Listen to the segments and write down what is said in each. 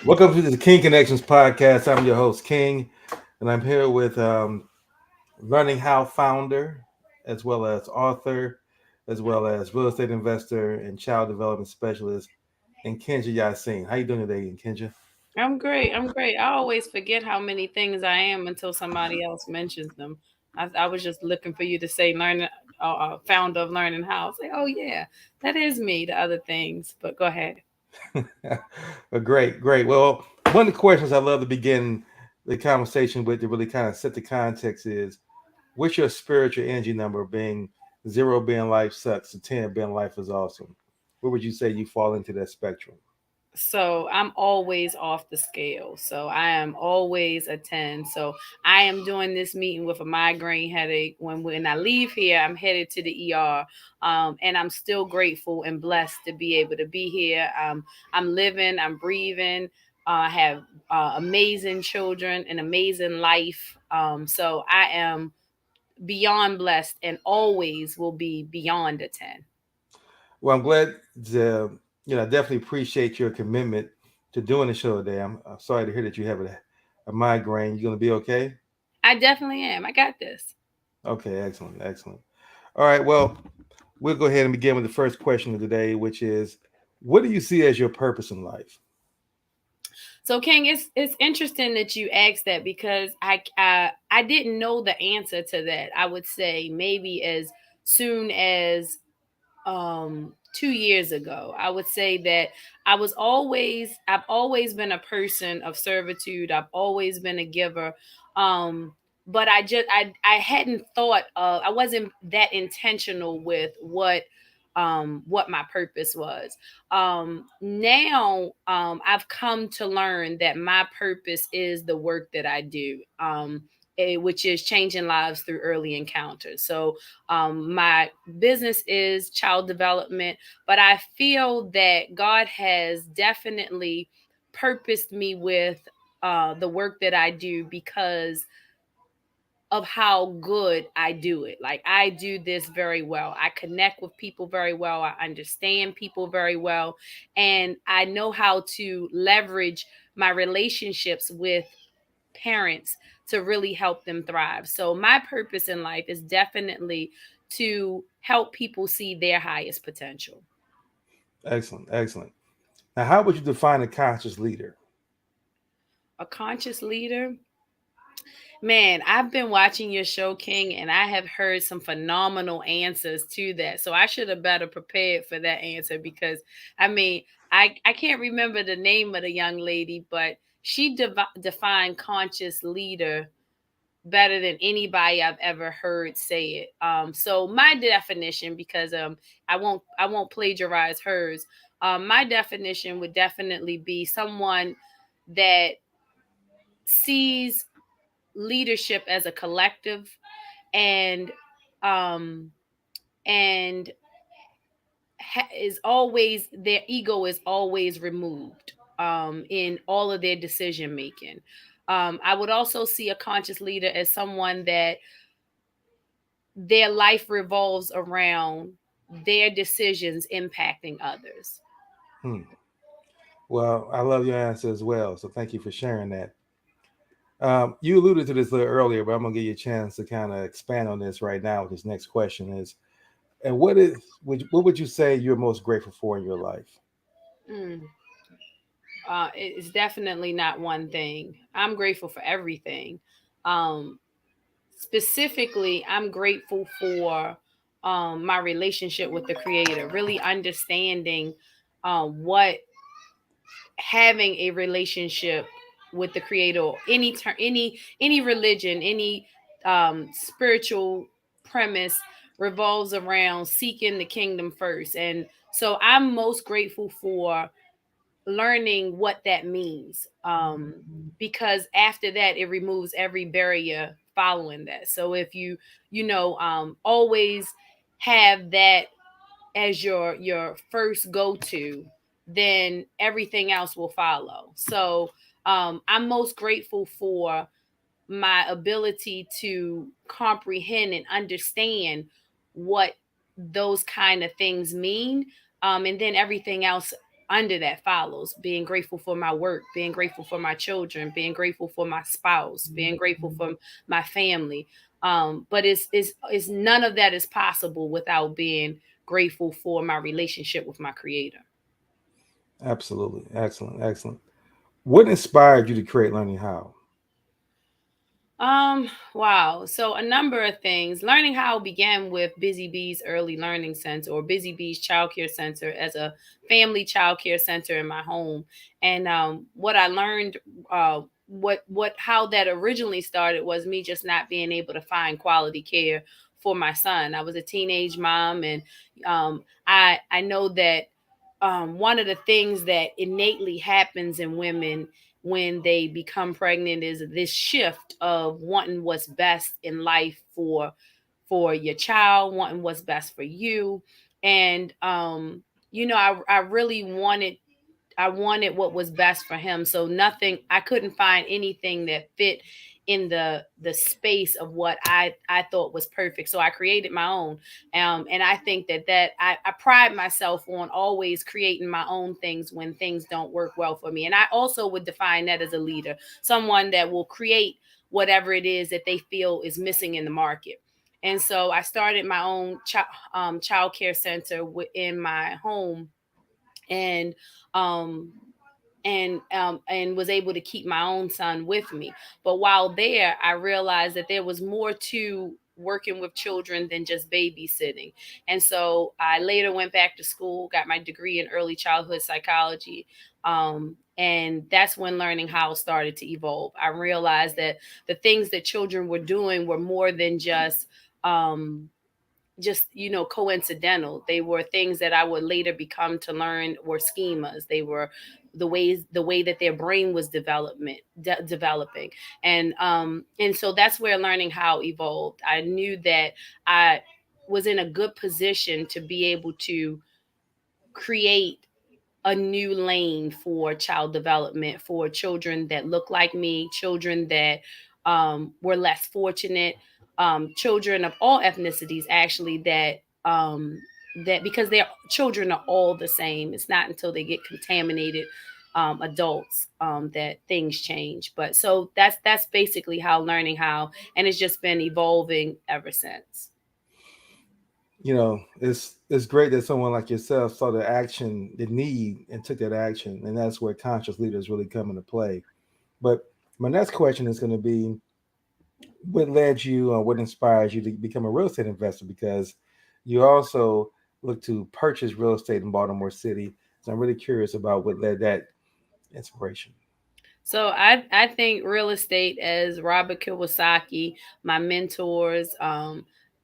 Welcome to the King Connections podcast. I'm your host, King, and I'm here with Learning How founder, as well as author, as well as real estate investor and child development specialist, Nkenge Yasin. How you doing today, Nkenge? I'm great. I'm great. I always forget how many things I am until somebody else mentions them. I was just looking for you to say founder of Learning How. I was like, oh yeah, that is me. The other things, but go ahead. Well, great, great. Well, one of the questions I love to begin the conversation with to really kind of set the context is, what's your spiritual energy number? Being zero being life sucks, to 10 being life is awesome. Where would you say you fall into that spectrum? So I'm always off the scale. So I am always a 10. So I am doing this meeting with a migraine headache. When I leave here, I'm headed to the ER. And I'm still grateful and blessed to be able to be here. I'm living, I'm breathing. I have amazing children, an amazing life. So I am beyond blessed and always will be beyond a 10. Well, I'm glad to, I definitely appreciate your commitment to doing the show today. I'm sorry to hear that you have a migraine. You going to be okay? I definitely am. I got this. Okay, excellent, excellent. All right, well, we'll go ahead and begin with the first question of the day, which is, what do you see as your purpose in life? So King, it's interesting that you asked that because I didn't know the answer to that. I would say maybe as soon as 2 years ago. I would say that I've always been a person of servitude. I've always been a giver. Um but I hadn't thought of, I wasn't that intentional with what my purpose was. Now I've come to learn that my purpose is the work that I do. Which is changing lives through early encounters. So my business is child development, but I feel that God has definitely purposed me with the work that I do because of how good I do it. Like I do this very well. I connect with people very well. I understand people very well. And I know how to leverage my relationships with parents to really help them thrive. So my purpose in life is definitely to help people see their highest potential. Excellent, excellent. Now, how would you define a conscious leader? A conscious leader. Man, I've been watching your show, King, and I have heard some phenomenal answers to that. So I should have better prepared for that answer because I mean, I can't remember the name of the young lady, but she defined conscious leader better than anybody I've ever heard say it. So my definition, because I won't plagiarize hers. My definition would definitely be someone that sees leadership as a collective and um and is always, their ego is always removed in all of their decision making. I would also see a conscious leader as someone that their life revolves around their decisions impacting others. Hmm. Well, I love your answer as well. So thank you for sharing that. You alluded to this a little earlier, but I'm gonna give you a chance to kind of expand on this right now. With this next question is, and what would you say you're most grateful for in your life? Mm. It's definitely not one thing. I'm grateful for everything. Um, Specifically, I'm grateful for my relationship with the Creator, really understanding what having a relationship with the Creator, or any religion, any spiritual premise revolves around seeking the kingdom first. And so I'm most grateful for learning what that means, because after that it removes every barrier following that. So if you always have that as your first go to, then everything else will follow. So I'm most grateful for my ability to comprehend and understand what those kind of things mean, and then everything else under that follows being grateful for my work, being grateful for my children, being grateful for my spouse, being grateful for my family. But it's none of that is possible without being grateful for my relationship with my creator. Absolutely. Excellent. Excellent. What inspired you to create Learning How? Wow. So a number of things. Learning How began with Busy Bees Early Learning Center, or Busy Bees Child Care Center, as a family child care center in my home. And what I learned, how that originally started was me just not being able to find quality care for my son. I was a teenage mom, and I know that one of the things that innately happens in women when they become pregnant is this shift of wanting what's best in life for your child, wanting what's best for you. And I really wanted what was best for him. So nothing, I couldn't find anything that fit in the space of what I thought was perfect. So I created my own. And I think that I pride myself on always creating my own things when things don't work well for me. And I also would define that as a leader, someone that will create whatever it is that they feel is missing in the market. And so I started my own child care center in my home, and um and was able to keep my own son with me. But while there, I realized that there was more to working with children than just babysitting. And so I later went back to school, got my degree in early childhood psychology. And that's when Learning How started to evolve. I realized that the things that children were doing were more than um, just coincidental. They were things that I would later become to learn were schemas. They were the way that their brain was developing. And so that's where Learning How evolved. I knew that I was in a good position to be able to create a new lane for child development for children that look like me, children that were less fortunate, children of all ethnicities, actually, that because their children are all the same. It's not until they get contaminated adults that things change. But so that's basically how Learning How, and it's just been evolving ever since. It's great that someone like yourself saw the action, the need, and took that action, and that's where conscious leaders really come into play. But my next question is going to be, what led you, or what inspires you to become a real estate investor? Because you also look to purchase real estate in Baltimore City. So I'm really curious about what led that inspiration. So I think real estate, as Robert Kiyosaki, my mentors,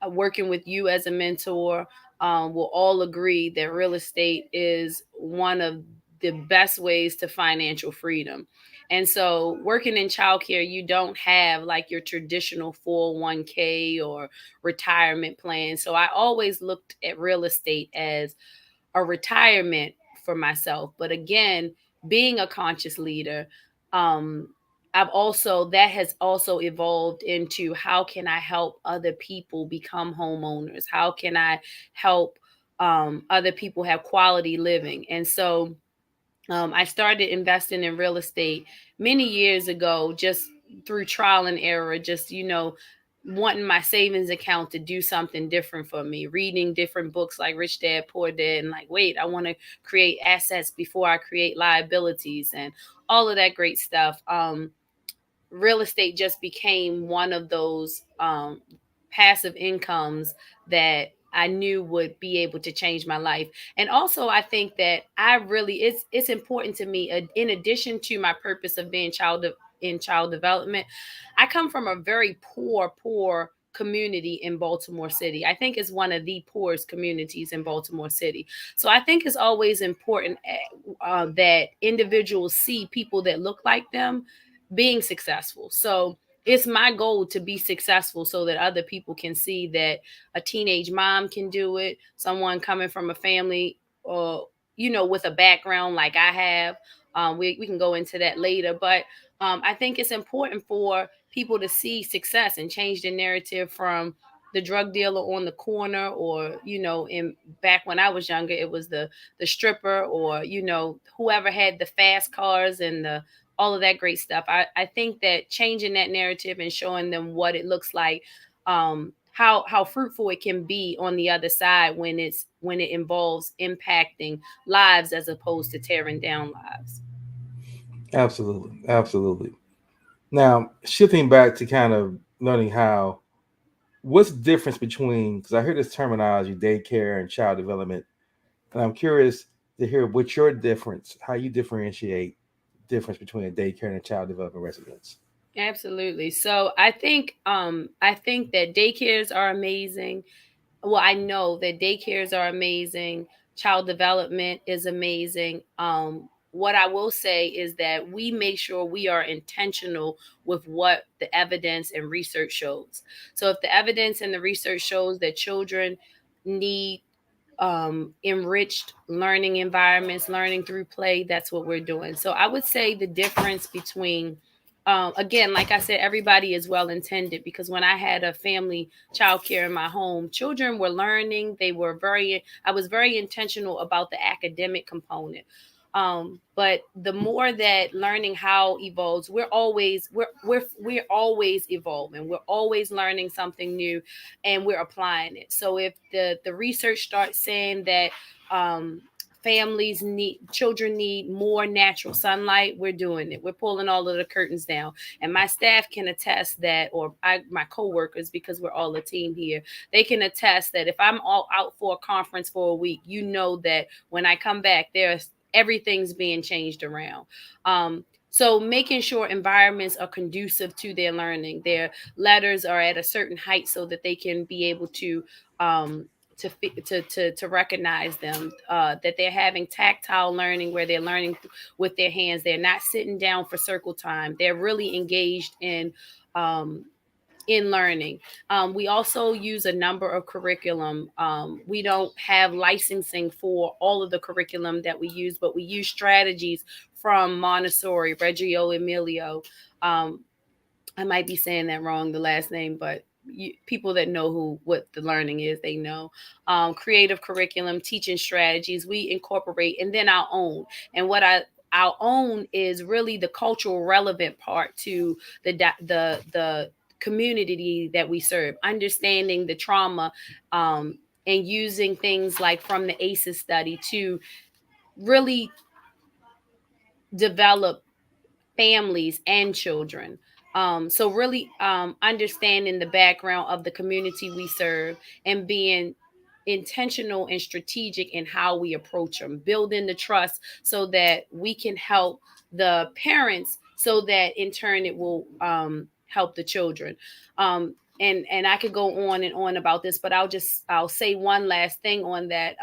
working with you as a mentor, will all agree that real estate is one of the best ways to financial freedom. And so, working in childcare, you don't have like your traditional 401k or retirement plan. So I always looked at real estate as a retirement for myself. But again, being a conscious leader, um, that has also evolved into how can I help other people become homeowners? How can I help other people have quality living? And so I started investing in real estate many years ago, just through trial and error, just, wanting my savings account to do something different for me, reading different books like Rich Dad, Poor Dad, and like, wait, I want to create assets before I create liabilities and all of that great stuff. Real estate just became one of those passive incomes that I knew would be able to change my life. And also, I think that it's important to me, in addition to my purpose of being in child development. I come from a very poor community in Baltimore City. I think it's one of the poorest communities in Baltimore City. So I think it's always important that individuals see people that look like them being successful. So it's my goal to be successful so that other people can see that a teenage mom can do it, someone coming from a family or with a background like I have. We can go into that later, but I think it's important for people to see success and change the narrative from the drug dealer on the corner, or in back when I was younger, it was the stripper, or whoever had the fast cars and the all of that great stuff. I think that changing that narrative and showing them what it looks like, how fruitful it can be on the other side when it involves impacting lives as opposed to tearing down lives. Absolutely, absolutely. Now, shifting back to kind of learning how, what's the difference between, because I hear this terminology, daycare and child development, and I'm curious to hear what your difference, how you differentiate difference between a daycare and a child development residence. Absolutely. So I think that daycares are amazing. Well, I know that daycares are amazing. Child development is amazing. What I will say is that we make sure we are intentional with what the evidence and research shows. So if the evidence and the research shows that children need enriched learning environments, learning through play, that's what we're doing. So I would say the difference between, again, like I said, everybody is well intended, because when I had a family childcare in my home, children were learning. I was very intentional about the academic component. But the more that learning how evolves, we're always evolving. We're always learning something new, and we're applying it. So if the research starts saying that um, children need more natural sunlight, we're doing it. We're pulling all of the curtains down, and my staff can attest that, or my coworkers, because we're all a team here, they can attest that if I'm all out for a conference for a week, that when I come back, everything's being changed around. So making sure environments are conducive to their learning, their letters are at a certain height so that they can be able um, to recognize them. That they're having tactile learning, where they're learning with their hands. They're not sitting down for circle time. They're really engaged um, in learning. We also use a number of curriculum. We don't have licensing for all of the curriculum that we use, but we use strategies from Montessori, Reggio Emilio. Um, I might be saying that wrong, the last name, but people that know what the learning is, they know. Creative curriculum, teaching strategies, we incorporate, and then our own. And our own is really the cultural relevant part to the community that we serve, understanding the trauma, and using things like from the ACEs study to really develop families and children. So really understanding the background of the community we serve, and being intentional and strategic in how we approach them, building the trust so that we can help the parents, so that in turn it will help the children. And I could go on and on about this, but I'll say one last thing on that.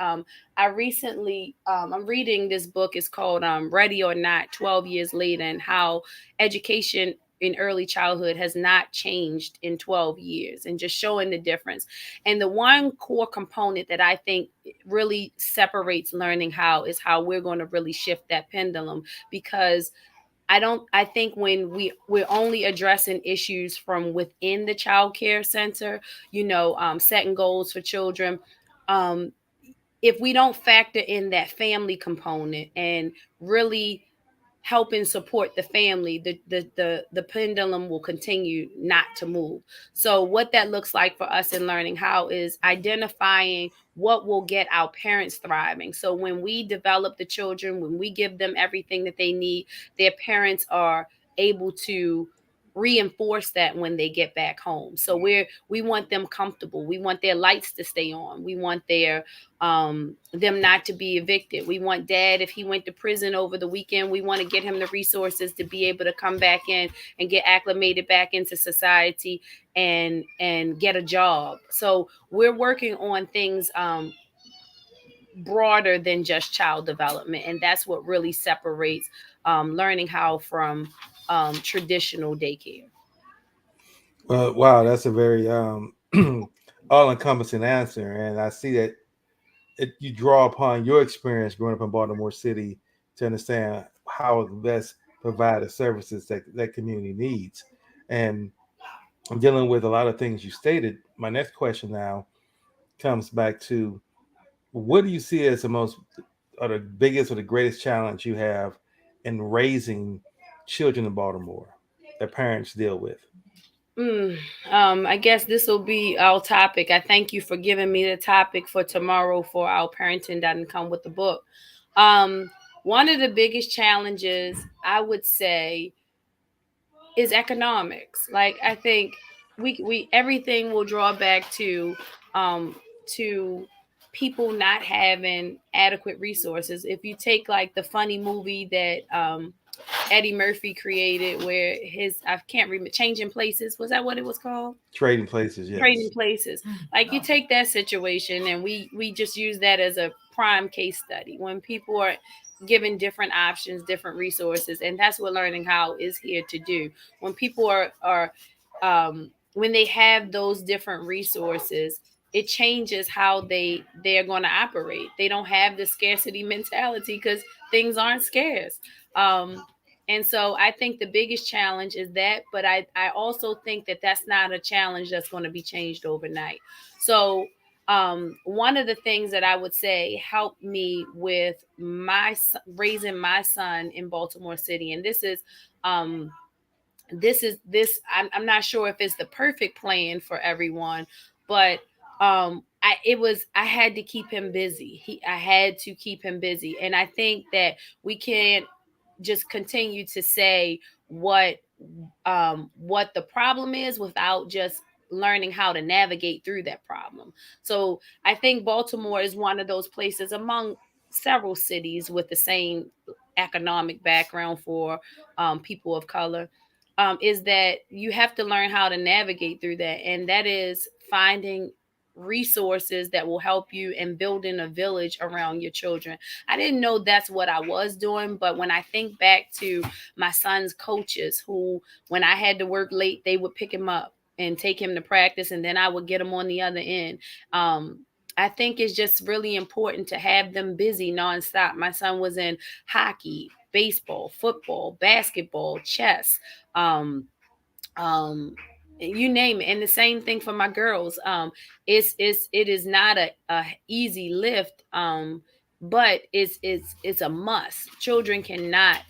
I recently I'm reading this book. It's called Ready or Not, 12 Years Later, and how education in early childhood has not changed in 12 years, and just showing the difference. And the one core component that I think really separates learning how is how we're going to really shift that pendulum, because I think when we're only addressing issues from within the child care center, setting goals for children, um, if we don't factor in that family component and really help and support the family, the pendulum will continue not to move. So what that looks like for us in learning how is identifying what will get our parents thriving. So when we develop the children, when we give them everything that they need, their parents are able to reinforce that when they get back home. So we want them comfortable. We want their lights to stay on. We want them not to be evicted. We want dad, if he went to prison over the weekend, we want to get him the resources to be able to come back in and get acclimated back into society and get a job. So we're working on things broader than just child development, and that's what really separates learning how from traditional daycare. Well, wow, that's a very all-encompassing answer, and I see that you draw upon your experience growing up in Baltimore City to understand how to best provide the services that that community needs. And dealing with a lot of things you stated, my next question now comes back to, what do you see as the most, or the biggest, or the greatest challenge you have in raising children in Baltimore that parents deal with? Mm, I guess this will be our topic. I thank you for giving me the topic for tomorrow for our parenting doesn't come with the book. Um, One of the biggest challenges I would say is economics. Like I think we everything will draw back um to people not having adequate resources. If you take like the funny movie that Eddie Murphy created, where his I can't remember, Changing Places, was that what it was called? Trading places, Trading yes. places. Like you take that situation and we just use that as a prime case study when people are given different options, different resources, and that's what learning how is here to do. When people are when they have those different resources, it changes how they're going to operate. They don't have the scarcity mentality because things aren't scarce. And so I think the biggest challenge is that, but I also think that that's not a challenge that's going to be changed overnight. So one of the things that I would say helped me with raising my son in Baltimore City, and um, I'm not sure if it's the perfect plan for everyone, but I had to keep him busy. I had to keep him busy, and I think that we can't just continue to say what the problem is without just learning how to navigate through that problem. So I think Baltimore is one of those places among several cities with the same economic background for people of color, is that you have to learn how to navigate through that, and that is finding resources that will help you in building a village around your children. I didn't know that's what I was doing, but when I think back to my son's coaches, who, when I had to work late, they would pick him up and take him to practice, and then I would get him on the other end. I think it's just really important to have them busy nonstop. My son was in hockey, baseball, football, basketball, chess, um, um, you name it. And the same thing for my girls. It is not a easy lift, but it's a must. Children cannot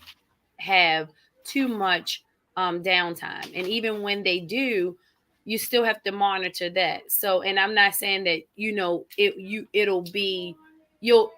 have too much downtime, and even when they do, you still have to monitor that. So, and I'm not saying that it'll be you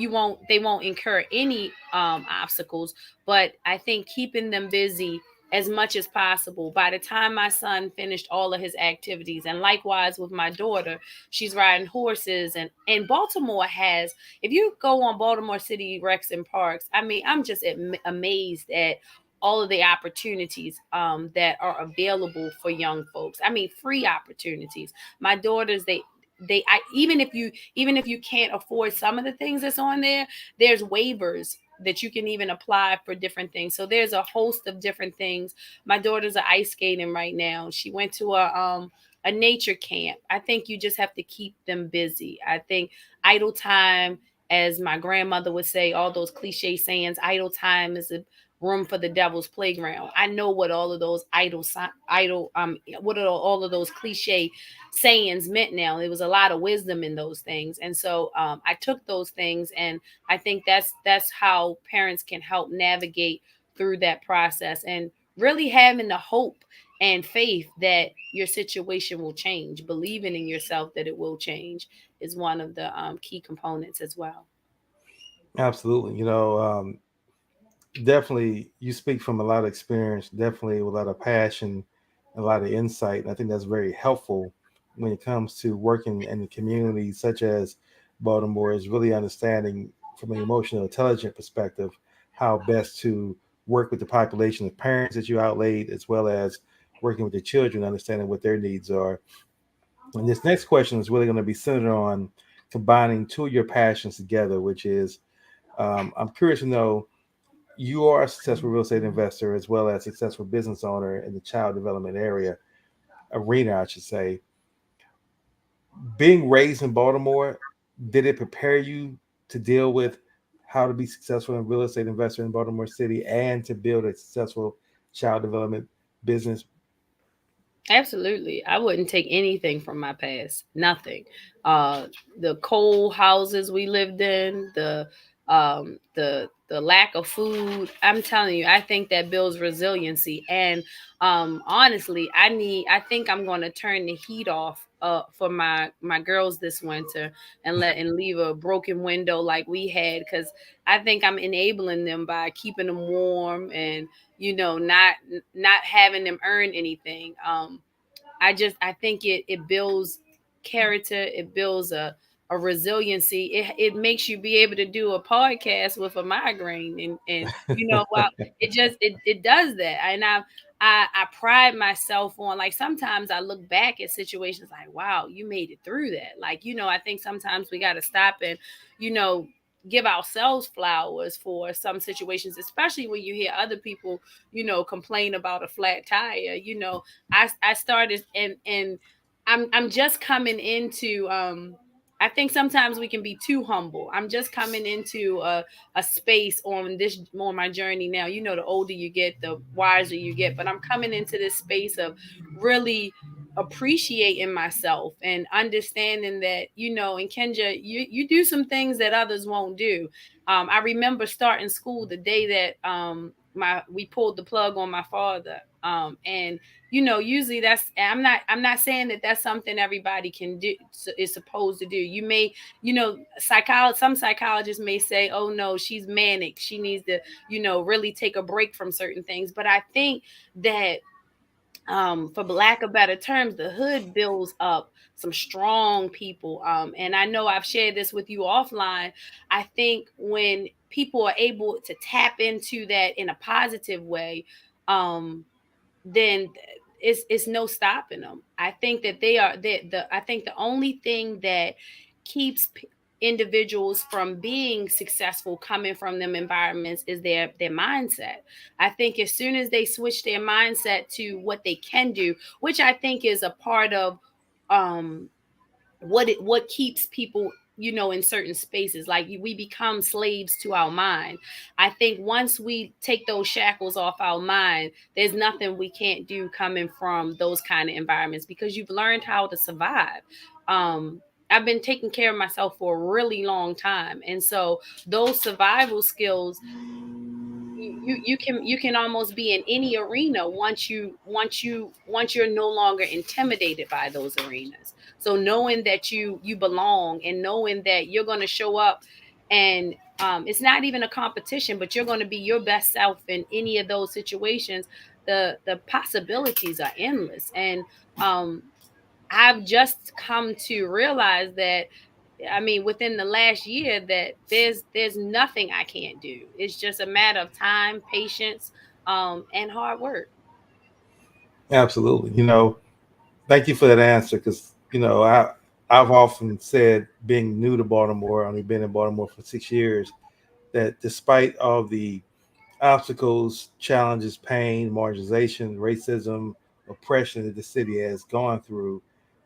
won't they won't incur any obstacles, but I think keeping them busy as much as possible. By the time my son finished all of his activities, and likewise with my daughter, she's riding horses, and Baltimore has, if you go on Baltimore City Recs and Parks, I mean, I'm just amazed at all of the opportunities that are available for young folks. I mean, free opportunities. My daughters, even if you can't afford some of the things that's on there, there's waivers that you can even apply for different things. So there's a host of different things. My daughters are ice skating right now. She went to a nature camp. I think you just have to keep them busy. I think idle time, as my grandmother would say, all those cliche sayings, idle time is a room for the devil's playground. I know what all of those what are all of those cliche sayings meant now. There was a lot of wisdom in those things. And so I took those things, and I think that's how parents can help navigate through that process, and really having the hope and faith that your situation will change. Believing in yourself that it will change is one of the key components as well. Absolutely. Definitely you speak from a lot of experience, definitely with a lot of passion, a lot of insight. And I think that's very helpful when it comes to working in the community such as Baltimore, is really understanding from an emotional intelligent perspective how best to work with the population of parents that you outlaid, as well as working with the children, understanding what their needs are. And this next question is really going to be centered on combining two of your passions together, which is, I'm curious to know, you are a successful real estate investor as well as successful business owner in the child development arena, I should say. Being raised in Baltimore, did it prepare you to deal with how to be successful in real estate investor in Baltimore City and to build a successful child development business? Absolutely. I wouldn't take anything from my past. Nothing. Uh the cold houses we lived in, the lack of food. I'm telling you, I think that builds resiliency. And honestly, I think I'm going to turn the heat off for my girls this winter, and leave a broken window like we had, cuz I think I'm enabling them by keeping them warm, and not having them earn anything. I think it builds character. It builds a resiliency. It makes you be able to do a podcast with a migraine, and well, it does that. And I pride myself on, like, sometimes I look back at situations like, wow, you made it through that. Like, I think sometimes we got to stop and you know give ourselves flowers for some situations, especially when you hear other people complain about a flat tire. I started, and I'm just coming into I think sometimes we can be too humble. I'm just coming into a space on my journey now. The older you get, the wiser you get. But I'm coming into this space of really appreciating myself and understanding that, and Kenja, you do some things that others won't do. I remember starting school the day that my we pulled the plug on my father. And usually I'm not saying that that's something everybody can do, is supposed to do. You may, some psychologists may say, oh no, she's manic, she needs to really take a break from certain things. But I think that, for lack of better terms, the hood builds up some strong people. And I know I've shared this with you offline. I think when people are able to tap into that in a positive way, um, then it's no stopping them. I think that they are I think the only thing that keeps individuals from being successful coming from them environments is their mindset. I think as soon as they switch their mindset to what they can do, which I think is a part of um what keeps people in certain spaces, like we become slaves to our mind. I think once we take those shackles off our mind, there's nothing we can't do coming from those kind of environments, because you've learned how to survive. I've been taking care of myself for a really long time, and so those survival skills, you can almost be in any arena once you're no longer intimidated by those arenas. So knowing that you belong, and knowing that you're going to show up, and it's not even a competition, but you're going to be your best self in any of those situations. The possibilities are endless. And um, I've just come to realize that, I mean, within the last year, that there's nothing I can't do. It's just a matter of time, patience, and hard work. Absolutely. Thank you for that answer, because I've often said, being new to Baltimore, only been in Baltimore for 6 years, that despite all the obstacles, challenges, pain, marginalization, racism, oppression that the city has gone through,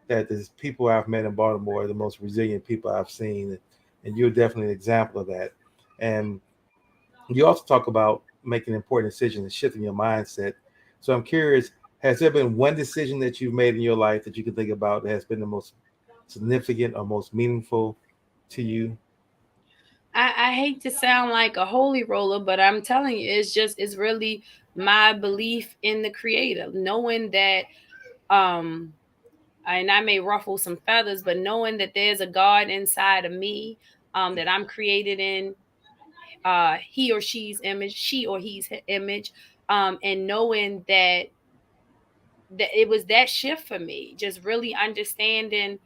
that the people I've met in Baltimore are the most resilient people I've seen, and you're definitely an example of that. And you also talk about making important decisions and shifting your mindset. So I'm curious, has there been one decision that you've made in your life that you can think about that has been the most significant or most meaningful to you? I hate to sound like a holy roller, but I'm telling you, it's really my belief in the creator, knowing that, um and I may ruffle some feathers, but knowing that there's a God inside of me, that I'm created in he or she's image, she or he's image, and knowing that it was that shift for me, just really understanding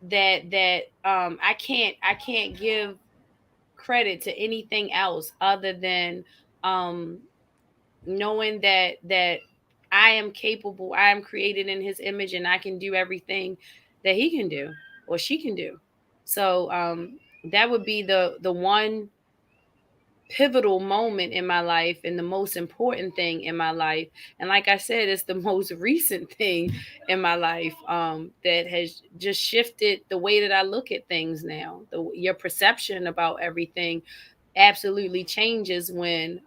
that I can't give credit to anything else other than um, knowing that I am capable, I am created in His image, and I can do everything that He can do or she can do. So that would be the one pivotal moment in my life, and the most important thing in my life. And like I said, it's the most recent thing in my life, that has just shifted the way that I look at things now. Your perception about everything absolutely changes when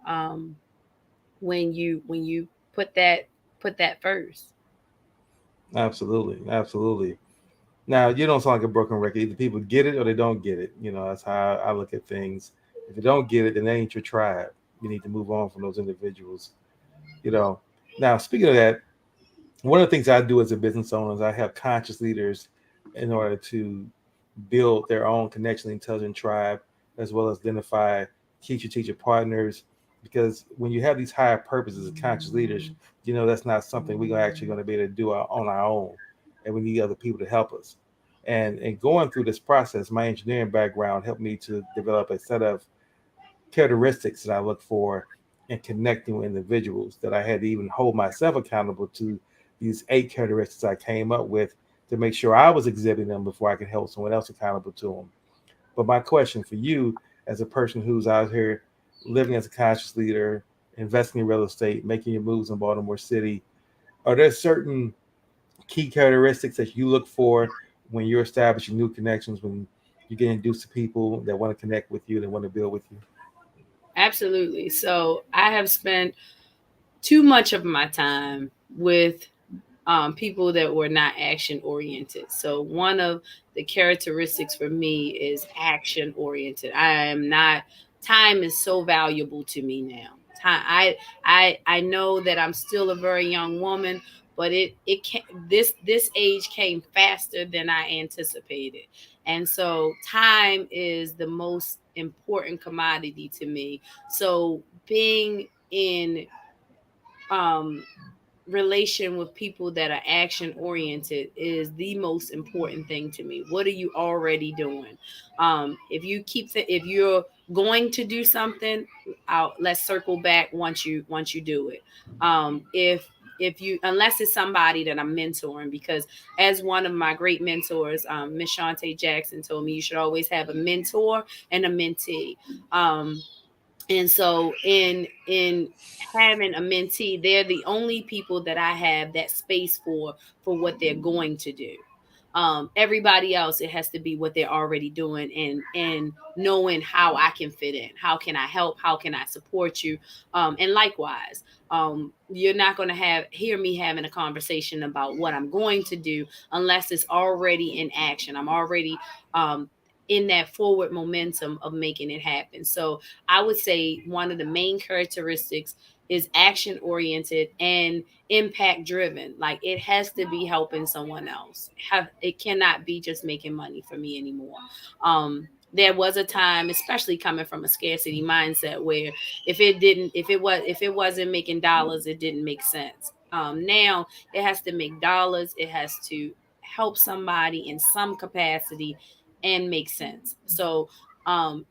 you put that first. Absolutely, absolutely. Now you don't sound like a broken record. Either people get it or they don't get it. That's how I look at things. If you don't get it, then they ain't your tribe. You need to move on from those individuals. You know. Now speaking of that, one of the things I do as a business owner is I have conscious leaders in order to build their own connection intelligent tribe, as well as identify key strategic partners. Because when you have these higher purposes as conscious leaders, that's not something we're actually going to be able to do on our own, and we need other people to help us. And going through this process, my engineering background helped me to develop a set of characteristics that I look for in connecting with individuals, that I had to even hold myself accountable to these 8 characteristics I came up with to make sure I was exhibiting them before I could hold someone else accountable to them. But my question for you, as a person who's out here living as a conscious leader, investing in real estate, making your moves in Baltimore City, are there certain key characteristics that you look for when you're establishing new connections, when you get introduced to people that want to connect with you, that want to build with you? Absolutely. So I have spent too much of my time with people that were not action oriented. So one of the characteristics for me is action oriented. I am not. Time is so valuable to me now. Time. I know that I'm still a very young woman, but it can this age came faster than I anticipated, and so time is the most important commodity to me. So being in um relation with people that are action oriented is the most important thing to me. What are you already doing? If you're going to do something, let's circle back once you do it. If you unless it's somebody that I'm mentoring, because as one of my great mentors, Miss Shantae Jackson told me, you should always have a mentor and a mentee. And so in having a mentee, they're the only people that I have that space for what they're going to do. Everybody else, it has to be what they're already doing, and knowing how I can fit in, how can I help, how can I support you, and likewise, you're not going to have hear me having a conversation about what I'm going to do unless it's already in action. I'm already in that forward momentum of making it happen. So I would say one of the main characteristics is action oriented and impact driven. Like, it has to be helping someone else. It cannot be just making money for me anymore. There was a time, especially coming from a scarcity mindset, where if it wasn't making dollars, it didn't make sense. Now it has to make dollars. It has to help somebody in some capacity and make sense. So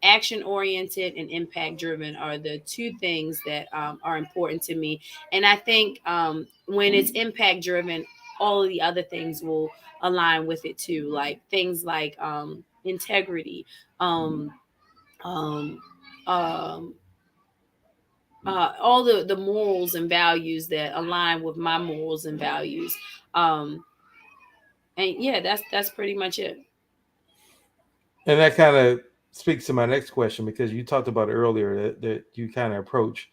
action oriented and impact driven are the two things that are important to me. And I think when it's impact driven, all of the other things will align with it too, like things like integrity, um, um, um, all the morals and values that align with my morals and values. Um, and yeah, that's pretty much it. And that kind of speaks to my next question, because you talked about earlier that you kind of approach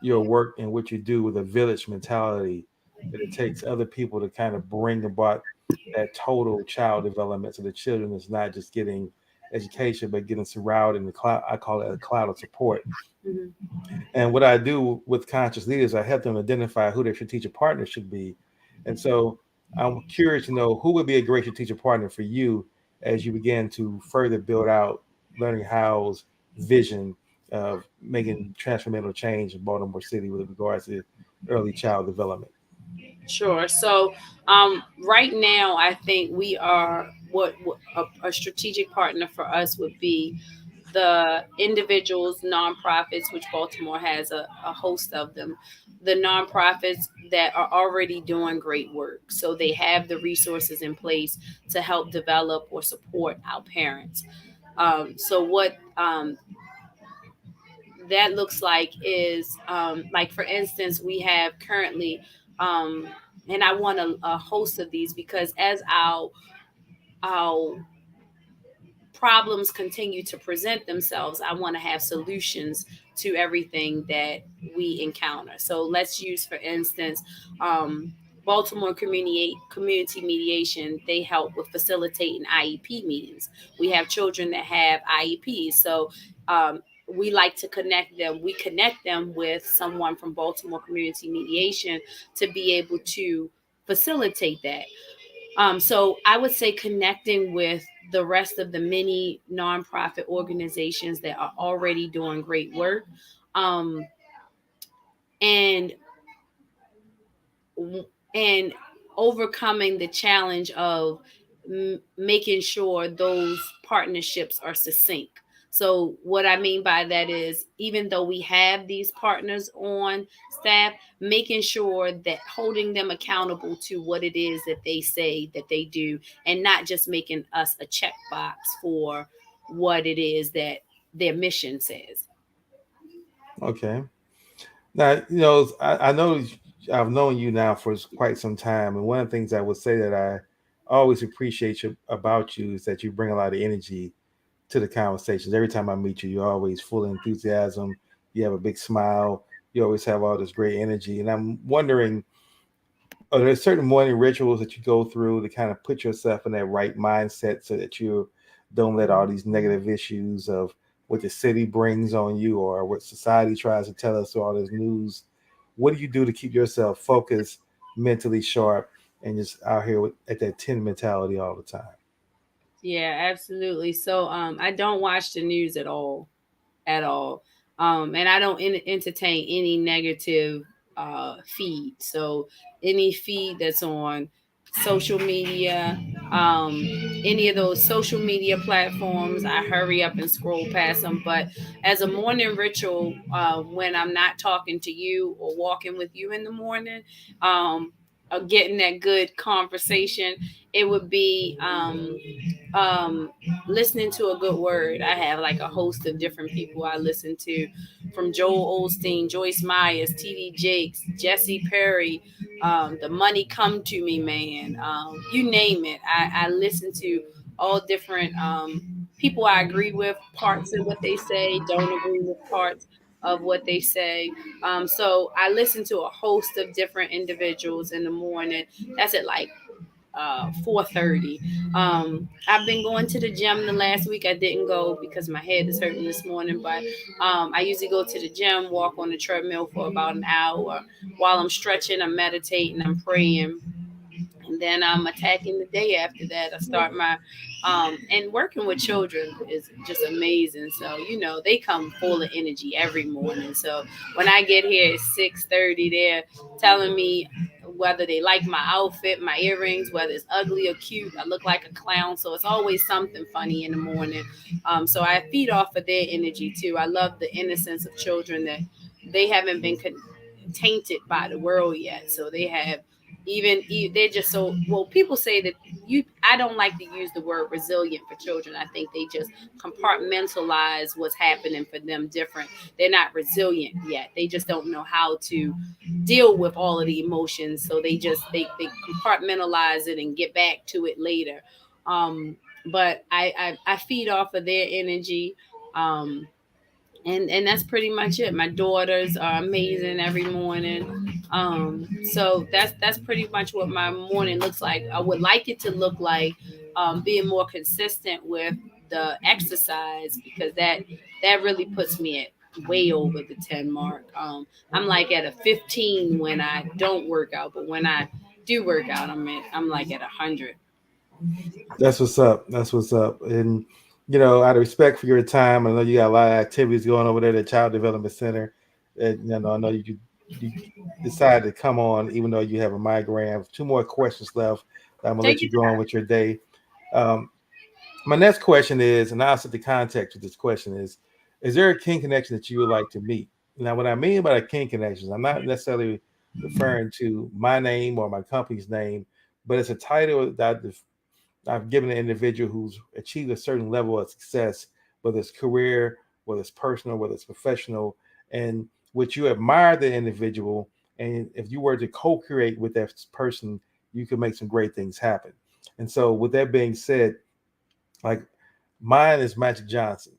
your work and what you do with a village mentality, that it takes other people to kind of bring about that total child development, so the children is not just getting education but getting surrounded in the cloud. I call it a cloud of support. Mhm. And what I do with conscious leaders, I help them identify who their strategic partner should be. And so I'm curious to know who would be a great strategic partner for you as you begin to further build out Learning How's vision of making transformational change in Baltimore City with regards to early child development. Sure. So, right now, I think we are what a strategic partner for us would be the individuals, nonprofits, which Baltimore has a host of them, the nonprofits that are already doing great work. So they have the resources in place to help develop or support our parents. So what that looks like is, like, for instance, we have currently, um, and I want a host of these, because as our problems continue to present themselves, I want to have solutions to everything that we encounter. So let's use, for instance, um, Baltimore Community Mediation, they help with facilitating IEP meetings. We have children that have IEPs, so um, we like to connect them. We connect them with someone from Baltimore Community Mediation to be able to facilitate that. So I would say connecting with the rest of the many nonprofit organizations that are already doing great work, um, and and overcoming the challenge of making sure those partnerships are succinct. So what I mean by that is, even though we have these partners on staff, making sure that holding them accountable to what it is that they say that they do, and not just making us a checkbox for what it is that their mission says. Okay. Now, I know I've known you now for quite some time, and one of the things I would say that I always appreciate about you is that you bring a lot of energy to the conversations. Every time I meet you, you're always full of enthusiasm. You have a big smile. You always have all this great energy, and I'm wondering, are there certain morning rituals that you go through to kind of put yourself in that right mindset so that you don't let all these negative issues of what the city brings on you or what society tries to tell us through all this news? What do you do to keep yourself focused, mentally sharp, and just out here at that 10 mentality all the time? Yeah, absolutely. So I don't watch the news at all. And I don't entertain any negative feed. So any feed that's on social media, um, any of those social media platforms, I hurry up and scroll past them. But as a morning ritual, when I'm not talking to you or walking with you in the morning, getting that good conversation, it would be um, listening to a good word. I have like a host of different people I listen to, from Joel Osteen, Joyce Myers, T.D. Jakes, Jesse Perry, the Money Come to Me Man, you name it. I listen to all different people. I agree with parts of what they say, don't agree with parts of what they say. So I listen to a host of different individuals in the morning. That's at like 4:30. I've been going to the gym the last week. I didn't go because my head is hurting this morning, but I usually go to the gym, walk on the treadmill for about an hour. While I'm stretching, I'm meditating, I'm praying, and then I'm attacking the day after that. I start my and working with children is just amazing. So they come full of energy every morning. So when I get here at 6:30, they're telling me whether they like my outfit, my earrings, whether it's ugly or cute. I look like a clown, so it's always something funny in the morning. So I feed off of their energy too. I love the innocence of children, that they haven't been tainted by the world yet. So they have they're just so well. People say that you. I don't like to use the word resilient for children. I think they just compartmentalize what's happening for them different. They're not resilient yet. They just don't know how to deal with all of the emotions. So they compartmentalize it and get back to it later. But I feed off of their energy. And that's pretty much it. My daughters are amazing every morning. So that's pretty much what my morning looks like. I would like it to look like being more consistent with the exercise, because that really puts me at way over the 10 mark. I'm like at a 15 when I don't work out, but when I do work out, I'm like at 100. That's what's up. That's what's up. And out of respect for your time, I know you got a lot of activities going over there at the Child Development Center. And I know you decided to come on, even though you have a migraine. I have two more questions left. I'm gonna Take let you your go on with your day. Um, my next question is, and I'll set the context of this question is there a kin connection that you would like to meet? Now, what I mean by kin connections, I'm not necessarily referring to my name or my company's name, but it's a title that I've given an individual who's achieved a certain level of success, whether it's career, whether it's personal, whether it's professional, and what you admire the individual. And if you were to co-create with that person, you could make some great things happen. And so, with that being said, like mine is Magic Johnson,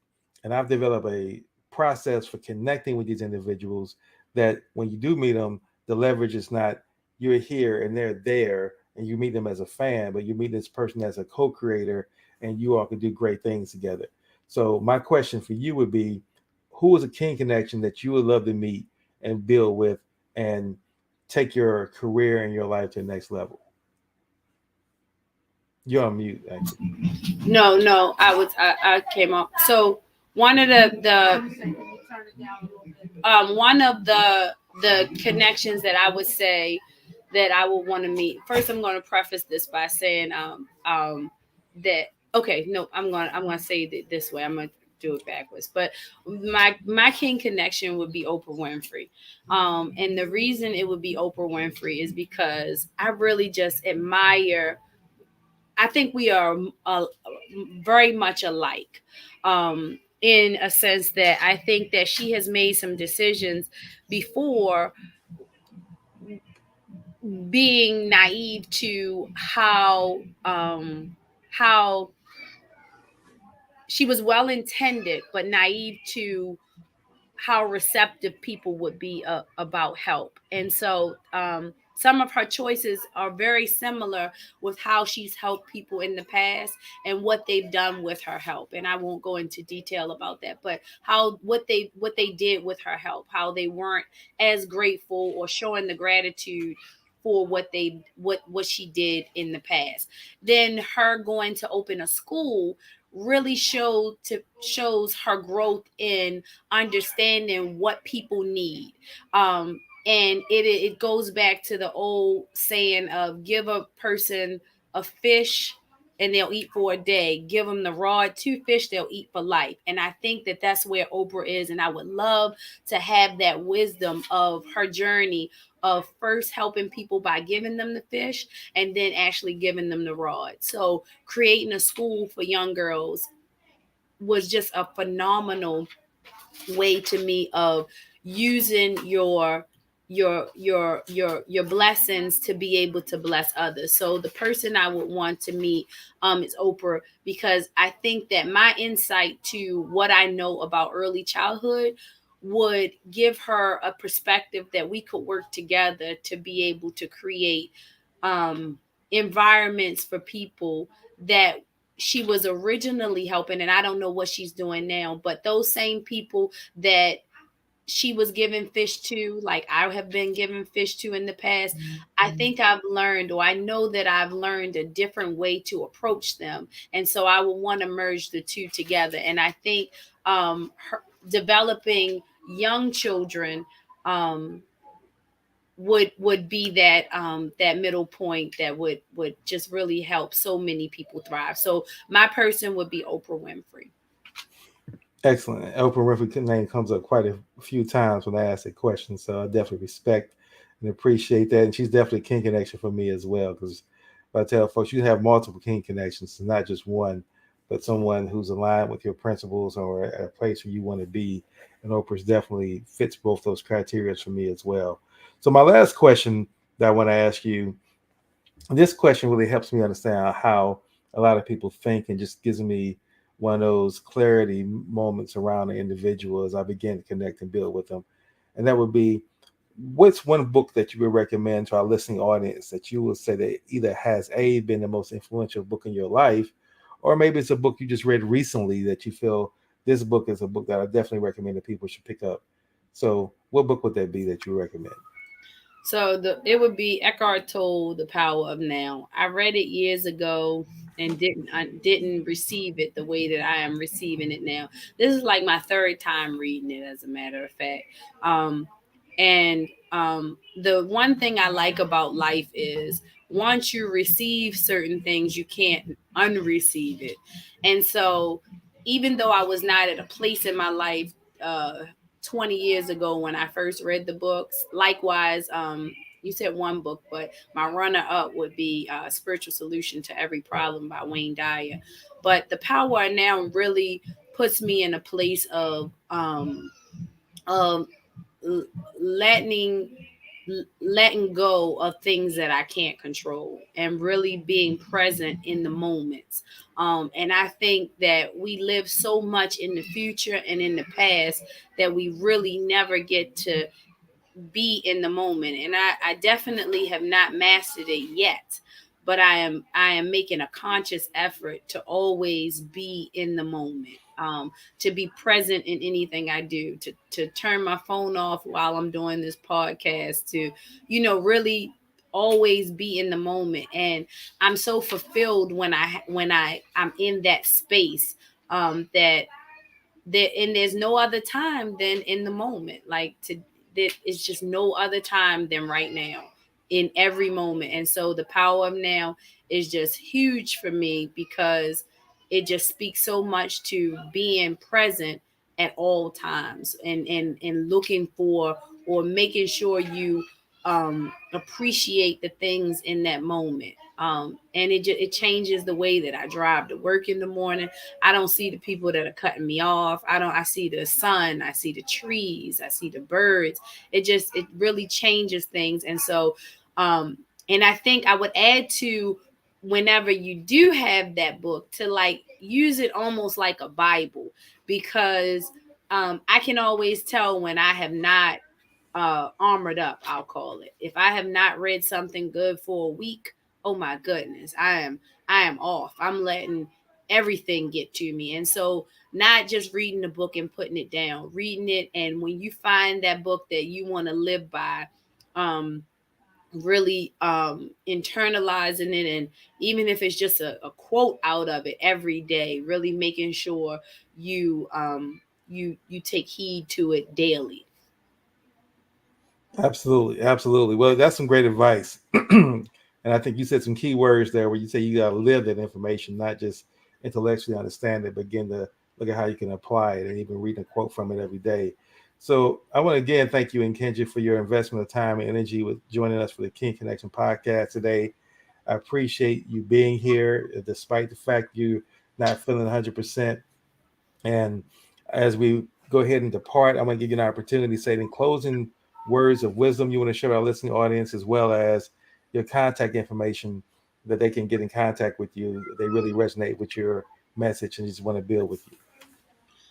and I've developed a process for connecting with these individuals that when you do meet them, the leverage is not you're here and they're there, and you meet them as a fan, but you meet this person as a co-creator, and you all can do great things together. So my question for you would be, who is a king connection that you would love to meet and build with and take your career and your life to the next level? You're on mute, actually. No, no, I came up. So one of one of the connections that I would say that I would want to meet. First, I'm going to preface this by saying that okay, no, I'm gonna say it this way. I'm gonna do it backwards. But my king connection would be Oprah Winfrey. And the reason it would be Oprah Winfrey is because I really just admire. I think we are very much alike, in a sense that I think that she has made some decisions before being naive to how she was well intended but naive to how receptive people would be about help. And so some of her choices are very similar with how she's helped people in the past and what they've done with her help. And I won't go into detail about that, but how what they did with her help, how they weren't as grateful or showing the gratitude for what she did in the past. Then her going to open a school really shows her growth in understanding what people need. And it goes back to the old saying of give a person a fish and they'll eat for a day. Give them the rod, two fish, they'll eat for life. And I think that that's where Oprah is. And I would love to have that wisdom of her journey of first helping people by giving them the fish and then actually giving them the rod. So creating a school for young girls was just a phenomenal way to me of using your blessings to be able to bless others. So the person I would want to meet is Oprah, because I think that my insight to what I know about early childhood would give her a perspective that we could work together to be able to create um environments for people that she was originally helping. And I don't know what she's doing now, but those same people that she was giving fish to, like I have been given fish to in the past, I think I've learned, or I know that I've learned a different way to approach them. And so I would want to merge the two together. And I think developing young children um, would be that middle point that would just really help so many people thrive. So my person would be Oprah Winfrey. Excellent. Oprah Winfrey name comes up quite a few times when I ask that question, so I definitely respect and appreciate that. And she's definitely a king connection for me as well, because I tell folks you have multiple king connections, it's not just one, but someone who's aligned with your principles or at a place where you want to be. And Oprah's definitely fits both those criteria for me as well. So my last question that I want to ask you, this question really helps me understand how a lot of people think and just gives me one of those clarity moments around the individual as I begin to connect and build with them. And that would be, what's one book that you would recommend to our listening audience that you would say that either has been the most influential book in your life, or maybe it's a book you just read recently that you feel this book is a book that I definitely recommend that people should pick up. So what book would that be that you recommend? So it would be Eckhart Tolle, The Power of Now. I read it years ago and didn't receive it the way that I am receiving it now. This is like my third time reading it, as a matter of fact. Um, and the one thing I like about life is once you receive certain things, you can't unreceive it. And so, even though I was not at a place in my life uh, 20 years ago when I first read the books. Likewise, you said one book, but my runner up would be Spiritual Solution to Every Problem by Wayne Dyer. But The Power Now really puts me in a place of letting letting go of things that I can't control and really being present in the moments. And I think that we live so much in the future and in the past that we really never get to be in the moment. And I definitely have not mastered it yet, but I am making a conscious effort to always be in the moment, to be present in anything I do, to turn my phone off while I'm doing this podcast, to really always be in the moment. And I'm so fulfilled when I'm in that space, that there's no other time than in the moment. That it's just no other time than right now, in every moment. And so the power of now is just huge for me, because it just speaks so much to being present at all times, and looking for, or making sure you appreciate the things in that moment. And it changes the way that I drive to work in the morning. I don't see the people that are cutting me off. I see the sun, I see the trees, I see the birds. It really changes things. And so, and I think I would add to, whenever you do have that book, to like use it almost like a Bible, because I can always tell when I have not armored up, I'll call it. If I have not read something good for a week, oh my goodness, I am off. I'm letting everything get to me. And so, not just reading the book and putting it down, reading it, and when you find that book that you want to live by, um really internalizing it, and even if it's just a quote out of it every day, really making sure you take heed to it daily. Absolutely, absolutely. Well, that's some great advice. And I think you said some key words there where you say you got to live that information, not just intellectually understand it, but begin to look at how you can apply it and even reading a quote from it every day. So I want to again thank you, Nkenge, for your investment of time and energy with joining us for the King Connection podcast today. I appreciate you being here, despite the fact you're not feeling 100%. And as we go ahead and depart, I'm going to give you an opportunity to say in closing words of wisdom you want to share with our listening audience, as well as your contact information that they can get in contact with you. They really resonate with your message and just want to build with you.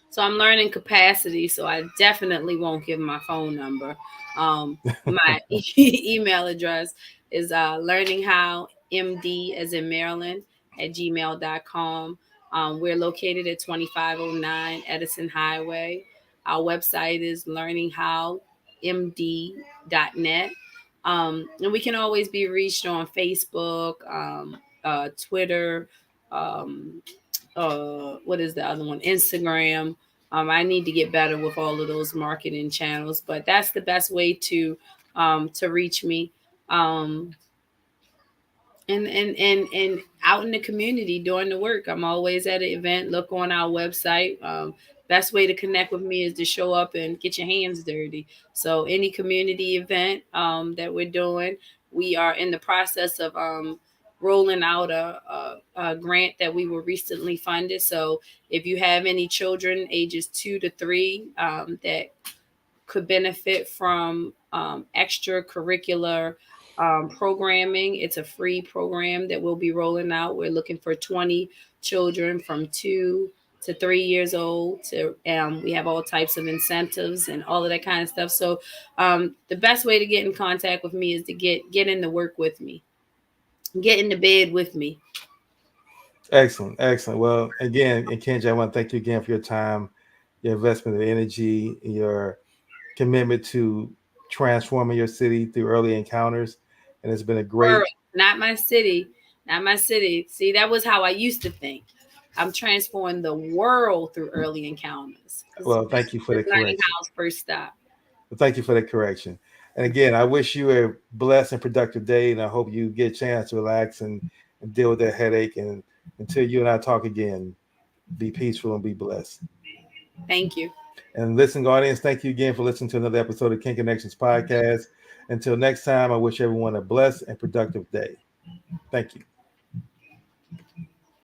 So I'm learning capacity. So I definitely won't give my phone number. My email address is learninghowmd, as in Maryland, at gmail.com. We're located at 2509 Edison Highway. Our website is learninghowmd.net. And we can always be reached on Facebook, Twitter, um, what is the other one? Instagram. I need to get better with all of those marketing channels, but that's the best way to reach me. Um, and out in the community doing the work. I'm always at an event. Look on our website. Best way to connect with me is to show up and get your hands dirty. So any community event that we're doing, we are in the process of rolling out a grant that we were recently funded. So if you have any children ages 2 to 3 that could benefit from extracurricular programming. It's a free program that we'll be rolling out. We're looking for 20 children from 2 to 3 years old. We have all types of incentives and all of that kind of stuff. So the best way to get in contact with me is to get in the work with me, get in the bed with me. Excellent, excellent. Well, again, and Kenji, I want to thank you again for your time, your investment of energy, your commitment to transforming your city through early encounters. And it's been a World, great. not my city, not my city. See, that was how I used to think. I'm transforming the world through early encounters, because Well, thank you for the learning correction. how's first stop. Well, thank you for the correction. And again, I wish you a blessed and productive day, and I hope you get a chance to relax and deal with that headache. And until you and I talk again, be peaceful and be blessed. Thank you. And listening audience, thank you again for listening to another episode of King Connections podcast. Until next time, I wish everyone a blessed and productive day. Thank you.